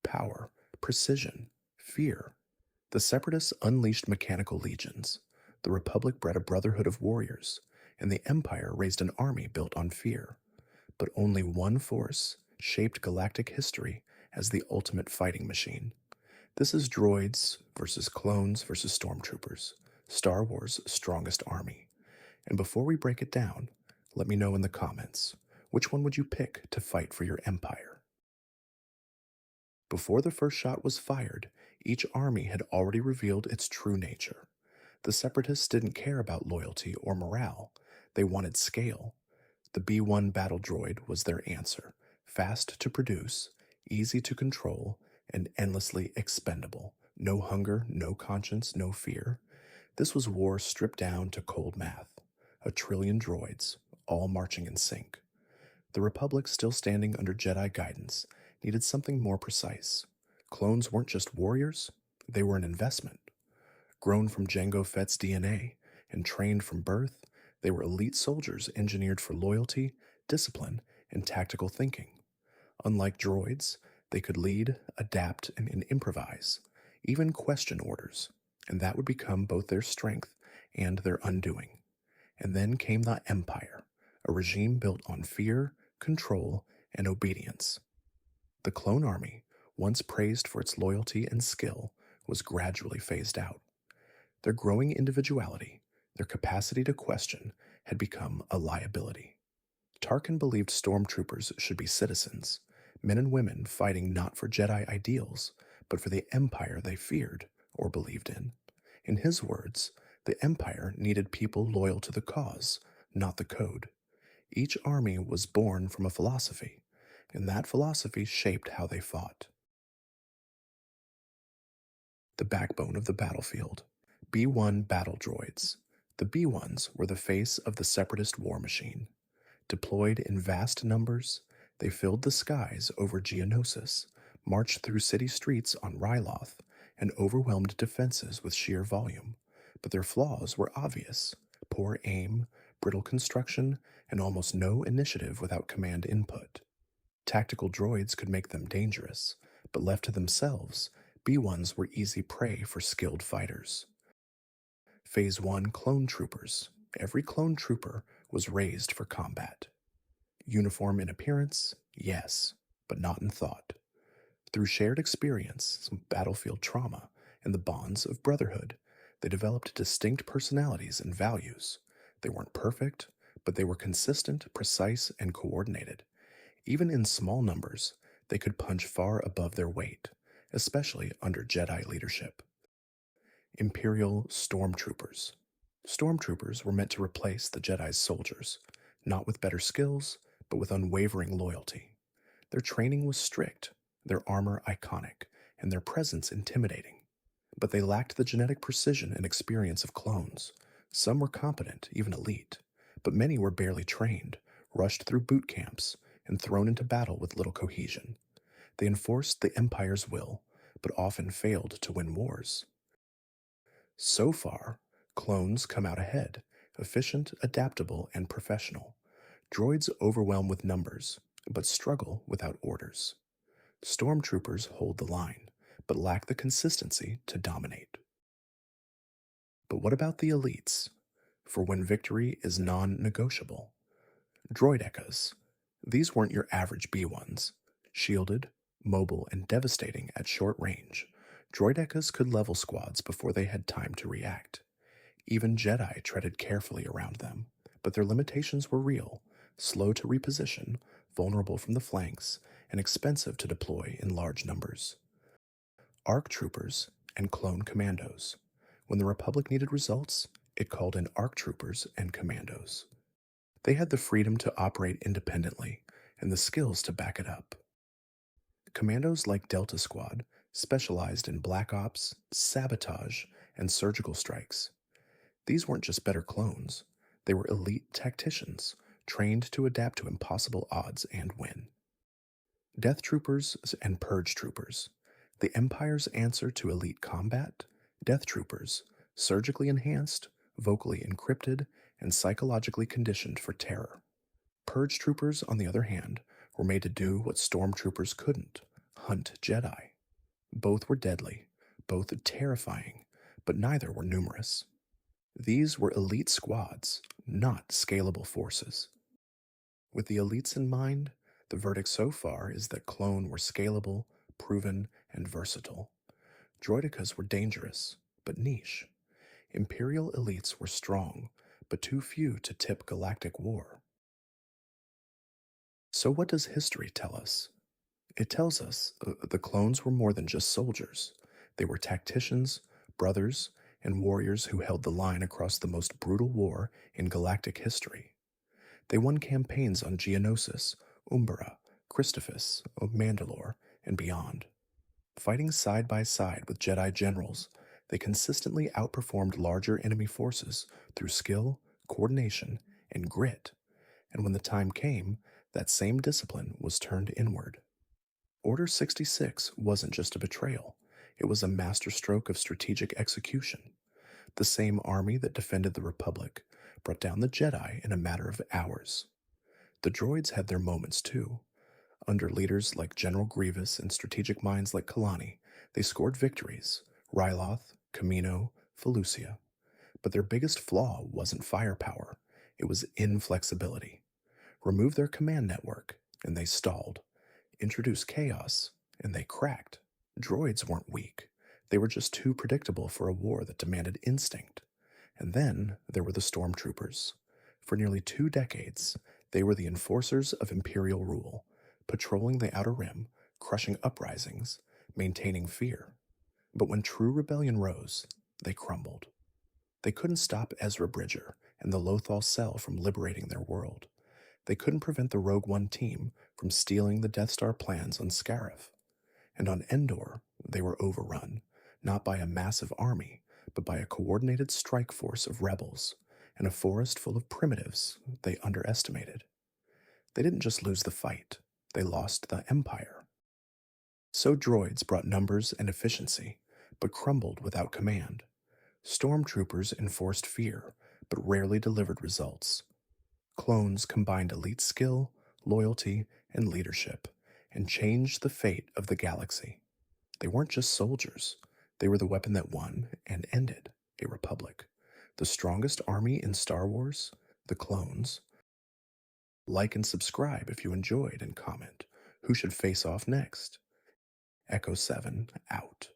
power, precision, fear. The Separatists unleashed mechanical legions, the Republic bred a brotherhood of warriors, and the Empire raised an army built on fear. But only one force shaped galactic history as the ultimate fighting machine. This is Droids versus Clones versus Stormtroopers, Star Wars' strongest army. And before we break it down, let me know in the comments, which one would you pick to fight for your empire? Before the first shot was fired, each army had already revealed its true nature. The Separatists didn't care about loyalty or morale, they wanted scale. The B-1 battle droid was their answer, fast to produce, easy to control, and endlessly expendable. No hunger, no conscience, no fear. This was war stripped down to cold math. A trillion droids, all marching in sync. The Republic, still standing under Jedi guidance, needed something more precise. Clones weren't just warriors, they were an investment. Grown from Jango Fett's DNA and trained from birth, they were elite soldiers engineered for loyalty, discipline, and tactical thinking. Unlike droids, they could lead, adapt, and improvise, even question orders, and that would become both their strength and their undoing. And then came the Empire, a regime built on fear, control, and obedience. The clone army, once praised for its loyalty and skill, was gradually phased out. Their growing individuality, their capacity to question, had become a liability. Tarkin believed stormtroopers should be citizens, men and women fighting not for Jedi ideals, but for the empire they feared or believed in. In his words, the empire needed people loyal to the cause, not the code. Each army was born from a philosophy, and that philosophy shaped how they fought. The backbone of the battlefield. B-1 battle droids. The B-1s were the face of the Separatist war machine. Deployed in vast numbers, they filled the skies over Geonosis, marched through city streets on Ryloth, and overwhelmed defenses with sheer volume. But their flaws were obvious: poor aim, brittle construction, and almost no initiative without command input. Tactical droids could make them dangerous, but left to themselves, B-1s were easy prey for skilled fighters. Phase 1 Clone Troopers. Every clone trooper was raised for combat. Uniform in appearance? Yes, but not in thought. Through shared experience, some battlefield trauma, and the bonds of brotherhood, they developed distinct personalities and values. They weren't perfect, but they were consistent, precise, and coordinated. Even in small numbers, they could punch far above their weight, especially under Jedi leadership. Imperial Stormtroopers. Stormtroopers were meant to replace the Jedi's soldiers, not with better skills, but with unwavering loyalty. Their training was strict, their armor iconic, and their presence intimidating. But they lacked the genetic precision and experience of clones. Some were competent, even elite, but many were barely trained, rushed through boot camps, and thrown into battle with little cohesion. They enforced the Empire's will, but often failed to win wars. So far, clones come out ahead, efficient, adaptable, and professional. Droids overwhelm with numbers, but struggle without orders. Stormtroopers hold the line, but lack the consistency to dominate. But what about the elites? For when victory is non-negotiable. Droidecas. These weren't your average B-1s. Shielded, mobile, and devastating at short range, droidecas could level squads before they had time to react. Even Jedi treaded carefully around them, but their limitations were real: slow to reposition, vulnerable from the flanks, and expensive to deploy in large numbers. ARC troopers and clone commandos. When the Republic needed results, it called in ARC troopers and commandos. They had the freedom to operate independently and the skills to back it up. Commandos like Delta Squad specialized in black ops, sabotage, and surgical strikes. These weren't just better clones, they were elite tacticians, trained to adapt to impossible odds and win. Death Troopers and Purge Troopers. The Empire's answer to elite combat? Death Troopers, surgically enhanced, vocally encrypted, and psychologically conditioned for terror. Purge Troopers, on the other hand, were made to do what Stormtroopers couldn't: hunt Jedi. Both were deadly, both terrifying, but neither were numerous. These were elite squads, not scalable forces. With the elites in mind, the verdict so far is that clone were scalable, proven, and versatile. Droidicas were dangerous, but niche. Imperial elites were strong, but too few to tip galactic war. So, what does history tell us? It tells us the clones were more than just soldiers. They were tacticians, brothers, and warriors who held the line across the most brutal war in galactic history. They won campaigns on Geonosis, Umbra, Christophus, Mandalore, and beyond. Fighting side by side with Jedi generals, they consistently outperformed larger enemy forces through skill, coordination, and grit. And when the time came, that same discipline was turned inward. Order 66 wasn't just a betrayal, it was a masterstroke of strategic execution. The same army that defended the Republic brought down the Jedi in a matter of hours. The droids had their moments too. Under leaders like General Grievous and strategic minds like Kalani, they scored victories Ryloth, Camino, Felucia. But their biggest flaw wasn't firepower, it was inflexibility. Remove their command network, and they stalled. Introduce chaos, and they cracked. Droids weren't weak, they were just too predictable for a war that demanded instinct. And then there were the Stormtroopers. For nearly 2 decades, they were the enforcers of Imperial rule, patrolling the Outer Rim, crushing uprisings, maintaining fear. But when true rebellion rose, they crumbled. They couldn't stop Ezra Bridger and the Lothal Cell from liberating their world. They couldn't prevent the Rogue One team from stealing the Death Star plans on Scarif. And on Endor, they were overrun, not by a massive army, but by a coordinated strike force of rebels and a forest full of primitives they underestimated. They didn't just lose the fight, they lost the Empire. So droids brought numbers and efficiency, but crumbled without command. Stormtroopers enforced fear, but rarely delivered results. Clones combined elite skill, loyalty, and leadership, and changed the fate of the galaxy. They weren't just soldiers, they were the weapon that won and ended a republic. The strongest army in Star Wars, the clones. Like and subscribe if you enjoyed, and comment who should face off next. Echo 7 out.